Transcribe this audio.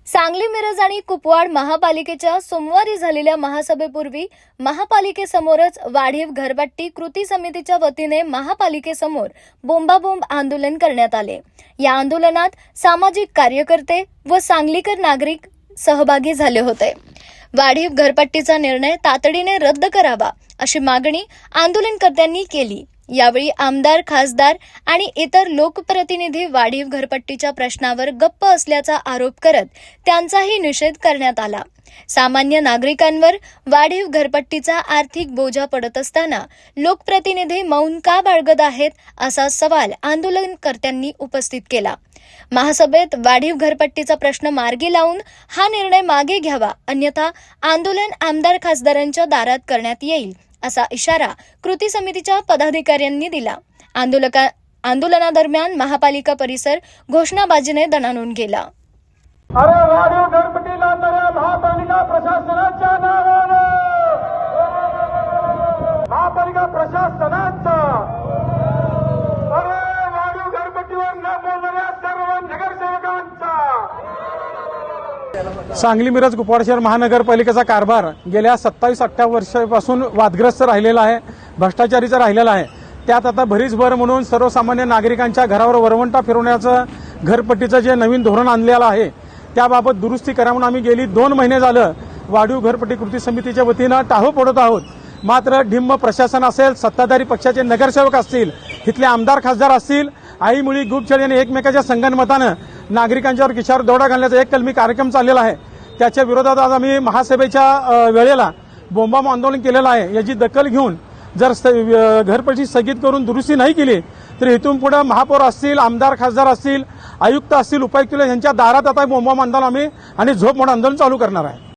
सांगली, मिरज आणि कुपवाड महापालिकेच्या सोमवारी झालेल्या महासभेपूर्वी महापालिकेसमोरच वाढीव घरपट्टी कृती समितीच्या वतीने महापालिकेसमोर बोंबाबोंब आंदोलन करण्यात आले। या आंदोलनात सामाजिक कार्यकर्ते व सांगलीकर नागरिक सहभागी झाले होते। वाढीव घरपट्टीचा निर्णय तातडीने रद्द करावा अशी मागणी आंदोलनकर्त्यांनी केली। यावेळी आमदार, खासदार आणि इतर लोकप्रतिनिधी वाढीव घरपट्टीच्या प्रश्नावर गप्प असल्याचा आरोप करत त्यांचाही निषेध करण्यात आला। सामान्य नागरिकांवर वाढीव घरपट्टीचा आर्थिक बोजा पडत असताना लोकप्रतिनिधी मौन का बाळगत आहेत असा सवाल आंदोलनकर्त्यांनी उपस्थित केला। महासभेत वाढीव घरपट्टीचा प्रश्न मार्गी लावून हा निर्णय मागे घ्यावा, अन्यथा आंदोलन आमदार, खासदारांच्या दारात करण्यात येईल असा इशारा कृती समितीच्या पदाधिकाऱ्यांनी दिला। आंदोलनादरम्यान महापालिका परिसर घोषणाबाजीने दणाणून गेला। अरे वाढीव घरपट्टीला तर महापालिका प्रशासनाच्या नावाने, महापालिका प्रशासनाचा, अरे वाढीव घरपट्टीवर न बोलणाऱ्या सर्व नगरसेवकांचा। सांगली, मिरज, कुपवाड शहर महानगरपालिकेचा कारभार गेल्या 27-28 वर्षापासून वादग्रस्त राहिलेला आहे, भ्रष्टाचारीचा राहिलेला आहे। त्यात आता भरीस भर म्हणून सर्वसामान्य नागरिकांच्या घरावर वरवंटा फिरवण्याचं घरपट्टीचं जे नवीन धोरण आणलेलं आहे त्याबाबत दुरुस्ती करा म्हणून आम्ही गेली 2 महिने झालं वाढीव घरपट्टी कृती समितीच्या वतीनं टाहो पडत आहोत। मात्र ढिम्म प्रशासन असेल, सत्ताधारी पक्षाचे नगरसेवक असतील, इथले आमदार, खासदार असतील, आई मुळी गुपछडी आणि एकमेकाच्या संगनमतानं नागरिकांच्यावर खिशावर दौडा घालण्याचा एक कलमी कार्यक्रम चाललेला आहे। त्याच्या विरोधात आज आम्ही महासभेच्या वेळेला बोंबाबोंब आंदोलन केलेलं आहे। याची दखल घेऊन जर घरपट्टी स्थगित करून दुरुस्ती नाही केली तर इथून पुढे महापौर असतील, आमदार, खासदार असतील, आयुक्त असतील, उपायुक्त यांच्या दारात आता बोंबाबोंब आंदोलन आम्ही आणि झोप मोड आंदोलन चालू करणार आहे।